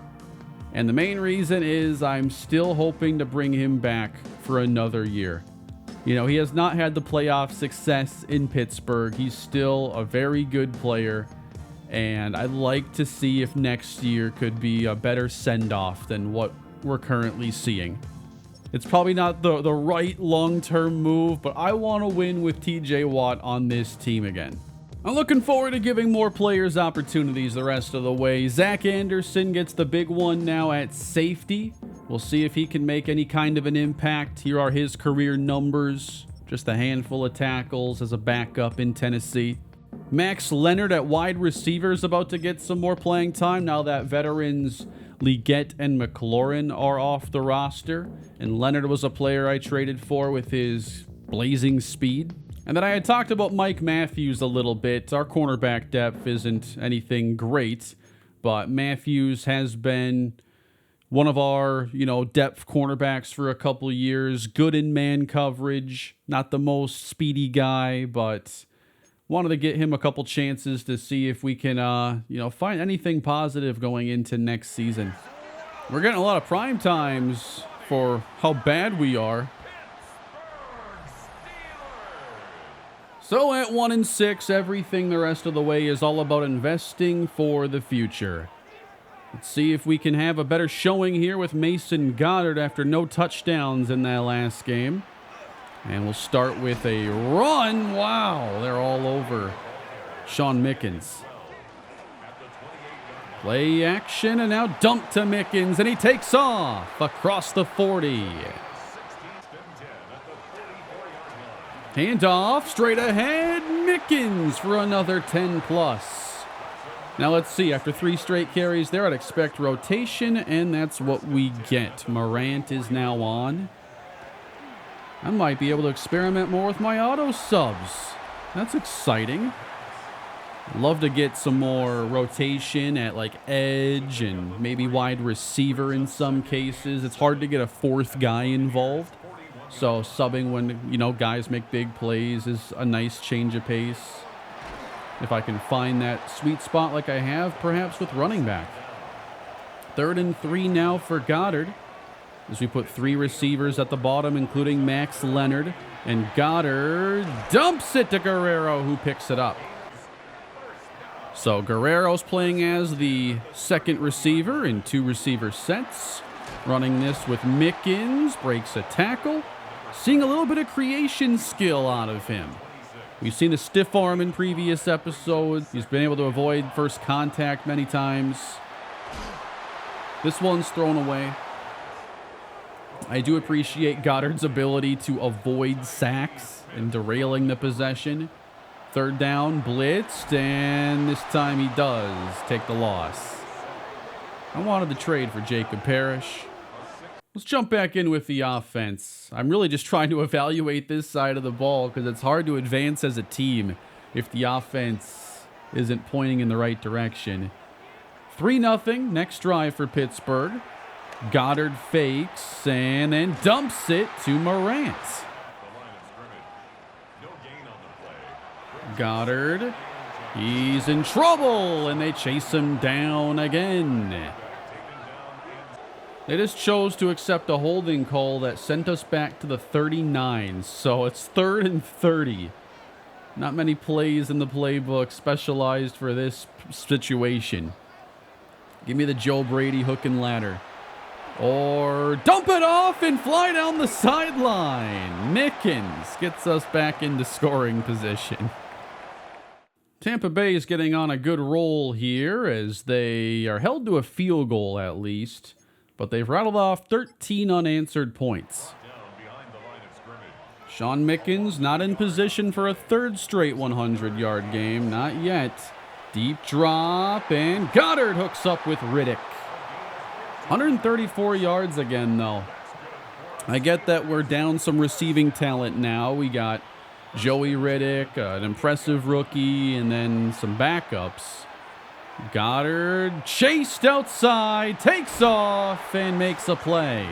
And the main reason is I'm still hoping to bring him back for another year. You know, he has not had the playoff success in Pittsburgh. He's still a very good player. And I'd like to see if next year could be a better send-off than what we're currently seeing. It's probably not the right long-term move, but I want to win with TJ Watt on this team again. I'm looking forward to giving more players opportunities the rest of the way. Zach Anderson gets the big one now at safety. We'll see if he can make any kind of an impact. Here are his career numbers. Just a handful of tackles as a backup in Tennessee. Max Leonard at wide receiver is about to get some more playing time now that veterans Leggett and McLaurin are off the roster. And Leonard was a player I traded for with his blazing speed. And then I had talked about Mike Matthews a little bit. Our cornerback depth isn't anything great, but Matthews has been one of our, depth cornerbacks for a couple years. Good in man coverage. Not the most speedy guy, but wanted to get him a couple chances to see if we can, find anything positive going into next season. We're getting a lot of prime times for how bad we are. So at 1-6, everything the rest of the way is all about investing for the future. Let's see if we can have a better showing here with Mason Goddard after no touchdowns in that last game. And we'll start with a run. Wow, they're all over Sean Mickens. Play action and now dump to Mickens, and he takes off across the 40. Handoff, straight ahead, Mickens for another 10+. Now let's see, after 3 straight carries there, I'd expect rotation, and that's what we get. Morant is now on. I might be able to experiment more with my auto subs. That's exciting. Love to get some more rotation at like edge and maybe wide receiver in some cases. It's hard to get a 4th guy involved. So subbing when, guys make big plays is a nice change of pace. If I can find that sweet spot like I have, perhaps with running back. 3rd and 3 now for Goddard, as we put 3 receivers at the bottom, including Max Leonard. And Goddard dumps it to Guerrero, who picks it up. So Guerrero's playing as the 2nd receiver in 2 receiver sets. Running this with Mickens, breaks a tackle. Seeing a little bit of creation skill out of him. We've seen a stiff arm in previous episodes. He's been able to avoid first contact many times. This one's thrown away. I do appreciate Goddard's ability to avoid sacks and derailing the possession. 3rd down, blitzed, and this time he does take the loss. I wanted to trade for Jacob Parrish. Let's jump back in with the offense. I'm really just trying to evaluate this side of the ball because it's hard to advance as a team if the offense isn't pointing in the right direction. 3-0, next drive for Pittsburgh. Goddard fakes and then dumps it to Morant. Goddard, he's in trouble, and they chase him down again. They just chose to accept a holding call that sent us back to the 39, so it's 3rd and 30. Not many plays in the playbook specialized for this situation. Give me the Joe Brady hook and ladder. Or dump it off and fly down the sideline. Mickens gets us back into scoring position. Tampa Bay is getting on a good roll here as they are held to a field goal at least, but they've rattled off 13 unanswered points. Sean Mickens not in position for a 3rd straight 100-yard game. Not yet. Deep drop, and Goddard hooks up with Riddick. 134 yards again, though. I get that we're down some receiving talent now. We got Joey Riddick, an impressive rookie, and then some backups. Goddard chased outside, takes off, and makes a play.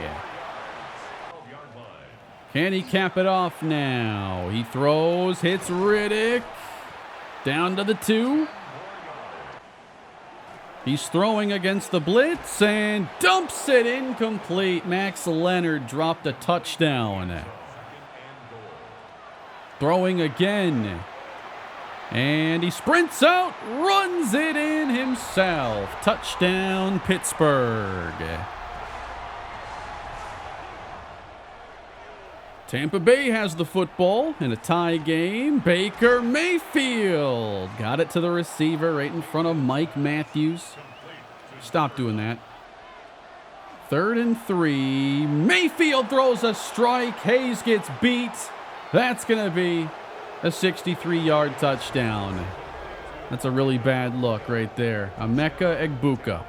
Can he cap it off now? He throws, hits Riddick, down to the 2. He's throwing against the blitz and dumps it incomplete. Max Leonard dropped a touchdown. Throwing again. And he sprints out, runs it in himself. Touchdown, Pittsburgh. Tampa Bay has the football in a tie game. Baker Mayfield got it to the receiver right in front of Mike Matthews. Stop doing that. 3rd and 3. Mayfield throws a strike. Hayes gets beat. That's going to be a 63-yard touchdown. That's a really bad look right there. Emeka Egbuka.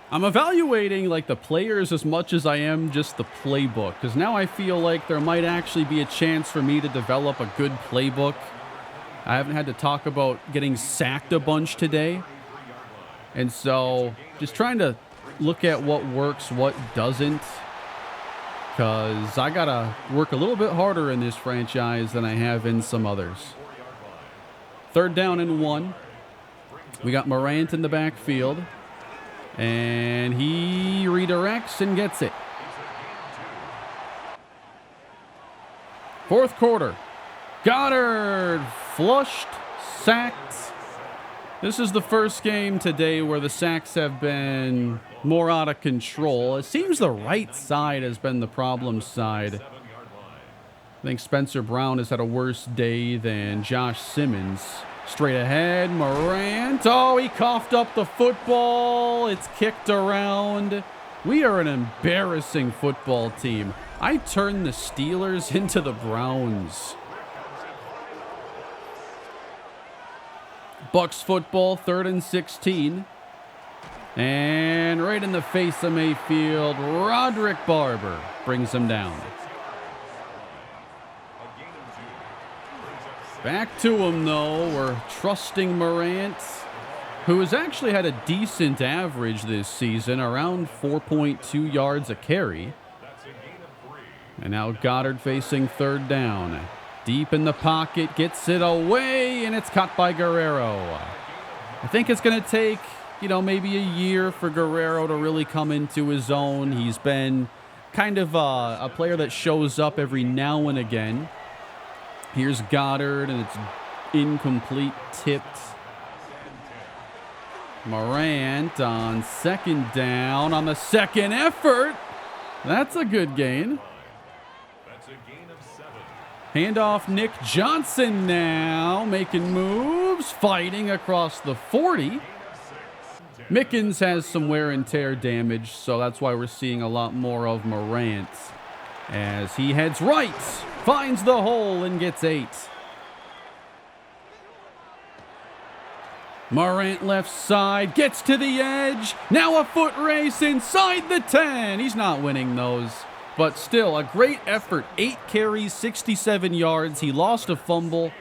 I'm evaluating like the players as much as I am just the playbook, because now I feel like there might actually be a chance for me to develop a good playbook. I haven't had to talk about getting sacked a bunch today. And so just trying to look at what works, what doesn't. Because I got to work a little bit harder in this franchise than I have in some others. 3rd down and 1. We got Morant in the backfield. And he redirects and gets it. 4th quarter. Goddard flushed, sacked. This is the first game today where the sacks have been more out of control. It seems the right side has been the problem side. I think Spencer Brown has had a worse day than Josh Simmons. Straight ahead, Morant. Oh, he coughed up the football. It's kicked around. We are an embarrassing football team. I turned the Steelers into the Browns. Bucs football, 3rd and 16. And right in the face of Mayfield, Roderick Barber brings him down. Back to him, though. We're trusting Morant, who has actually had a decent average this season, around 4.2 yards a carry. And now Goddard facing 3rd down. Deep in the pocket, gets it away, and it's caught by Guerrero. I think it's going to take, maybe a year for Guerrero to really come into his own. He's been kind of a player that shows up every now and again. Here's Goddard, and it's incomplete, tipped. Morant on 2nd down on the 2nd effort. That's a good gain. Handoff, Nick Johnson now making moves, fighting across the 40. Mickens has some wear and tear damage, so that's why we're seeing a lot more of Morant as he heads right, finds the hole, and gets 8. Morant left side, gets to the edge. Now a foot race inside the 10. He's not winning those. But still, a great effort. 8 carries, 67 yards. He lost a fumble,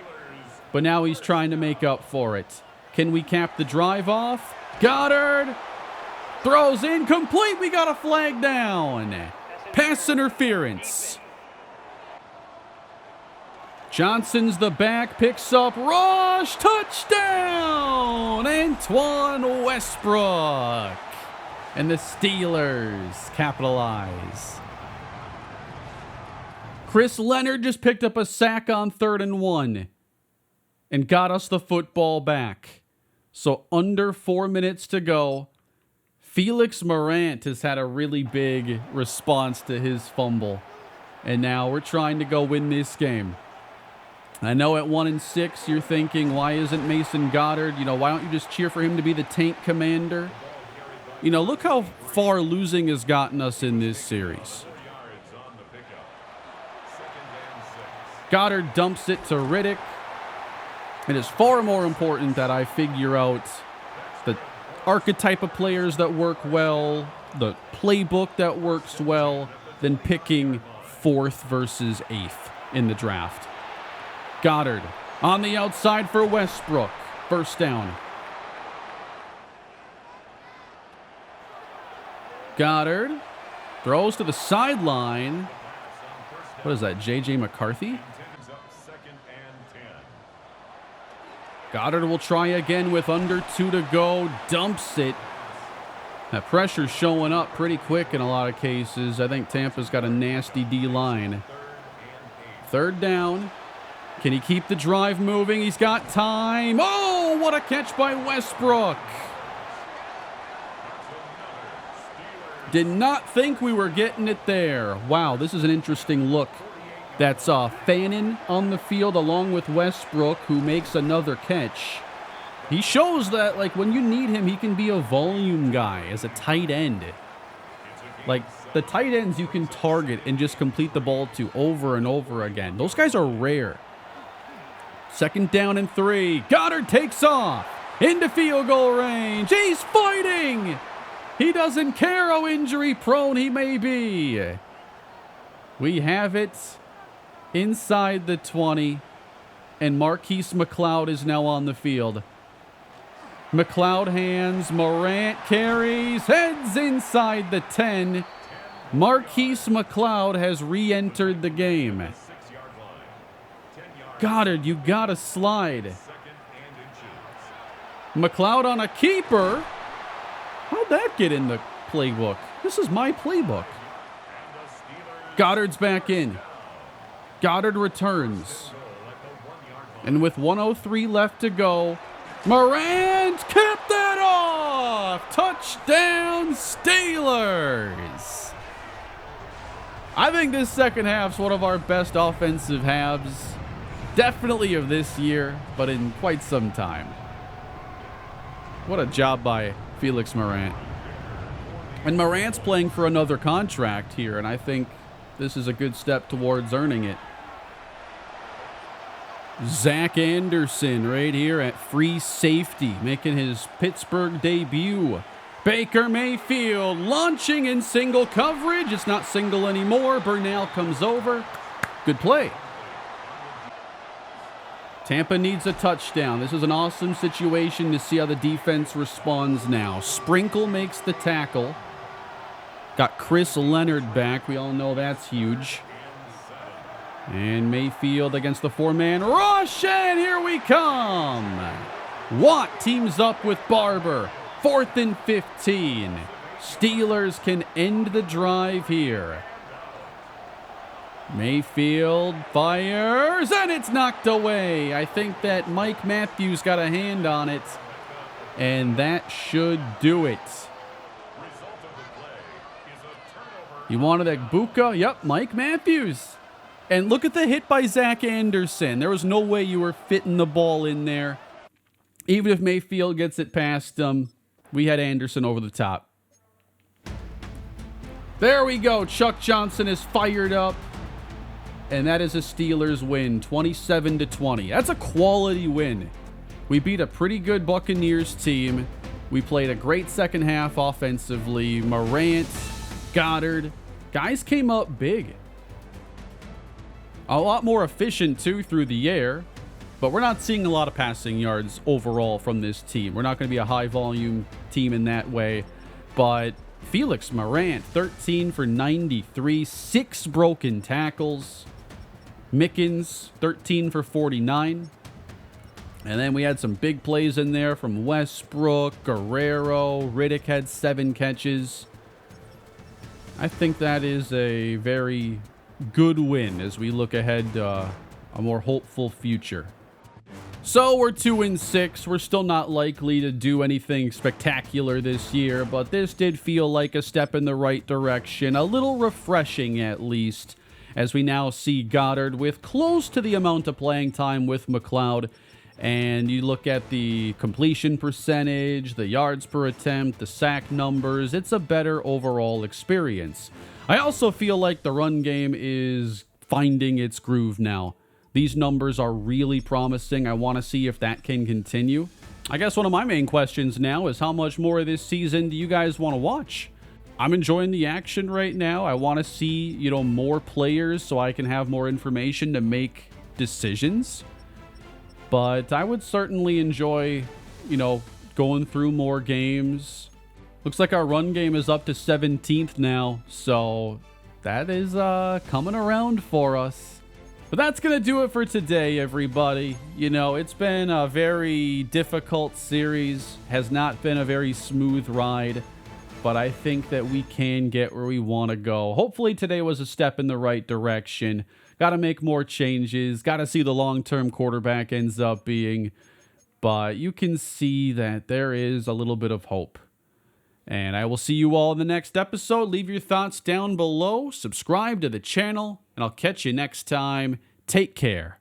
but now he's trying to make up for it. Can we cap the drive off? Goddard throws incomplete. We got a flag down. Pass interference. Johnson's the back, picks up rush, touchdown! Antoine Westbrook. And the Steelers capitalize. Chris Leonard just picked up a sack on 3rd and 1 and got us the football back. So under 4 minutes to go, Felix Morant has had a really big response to his fumble. And now we're trying to go win this game. I know at 1-6, you're thinking, why isn't Mason Goddard? Why don't you just cheer for him to be the tank commander? Look how far losing has gotten us in this series. Goddard dumps it to Riddick. It is far more important that I figure out the archetype of players that work well, the playbook that works well than picking 4th versus 8th in the draft. Goddard on the outside for Westbrook. First down. Goddard throws to the sideline. What is that, J.J. McCarthy? Goddard will try again with under 2 to go. Dumps it. That pressure's showing up pretty quick in a lot of cases. I think Tampa's got a nasty D-line. 3rd down. Can he keep the drive moving? He's got time. Oh, what a catch by Westbrook. Did not think we were getting it there. Wow, this is an interesting look. That's Fannin on the field along with Westbrook, who makes another catch. He shows that, like, when you need him, he can be a volume guy as a tight end. Like, the tight ends you can target and just complete the ball to over and over again. Those guys are rare. 2nd down and 3. Goddard takes off into field goal range. He's fighting. He doesn't care how injury prone he may be. We have it inside the 20, and Marquise McLeod is now on the field. McLeod hands, Morant carries, heads inside the 10. Marquise McLeod has re-entered the game. Goddard, you gotta slide. McLeod on a keeper. How'd that get in the playbook? This is my playbook. Goddard's back in. Goddard returns. And with 1:03 left to go, Morant kept that off! Touchdown, Steelers! I think this second half's one of our best offensive halves. Definitely of this year, but in quite some time. What a job by Felix Morant. And Morant's playing for another contract here, and I think this is a good step towards earning it. Zach Anderson right here at free safety, making his Pittsburgh debut. Baker Mayfield launching in single coverage. It's not single anymore. Burnell comes over. Good play. Tampa needs a touchdown. This is an awesome situation to see how the defense responds now. Sprinkle makes the tackle. Got Chris Leonard back. We all know that's huge. And Mayfield against the 4-man rush, and here we come. Watt teams up with Barber. 4th and 15. Steelers can end the drive here. Mayfield fires, and it's knocked away. I think that Mike Matthews got a hand on it, and that should do it. You wanted Egbuka? Yep, Mike Matthews. And look at the hit by Zach Anderson. There was no way you were fitting the ball in there. Even if Mayfield gets it past him, we had Anderson over the top. There we go. Chuck Johnson is fired up. And that is a Steelers win, 27-20. That's a quality win. We beat a pretty good Buccaneers team. We played a great second half offensively. Morant, Goddard, guys came up big. A lot more efficient, too, through the air. But we're not seeing a lot of passing yards overall from this team. We're not going to be a high-volume team in that way. But Felix Morant, 13 for 93, 6 broken tackles. Mickens, 13 for 49. And then we had some big plays in there from Westbrook, Guerrero. Riddick had 7 catches. I think that is a very good win as we look ahead to a more hopeful future. So we're 2-6. We're still not likely to do anything spectacular this year, but this did feel like a step in the right direction. A little refreshing, at least, as we now see Goddard with close to the amount of playing time with McLeod. And you look at the completion percentage, the yards per attempt, the sack numbers. It's a better overall experience. I also feel like the run game is finding its groove now. These numbers are really promising. I want to see if that can continue. I guess one of my main questions now is how much more of this season do you guys want to watch? I'm enjoying the action right now. I want to see, more players so I can have more information to make decisions. But I would certainly enjoy, going through more games. Looks like our run game is up to 17th now, so that is coming around for us. But that's going to do it for today, everybody. It's been a very difficult series, has not been a very smooth ride, but I think that we can get where we want to go. Hopefully today was a step in the right direction. Got to make more changes, got to see the long-term quarterback ends up being, but you can see that there is a little bit of hope. And I will see you all in the next episode. Leave your thoughts down below. Subscribe to the channel. And I'll catch you next time. Take care.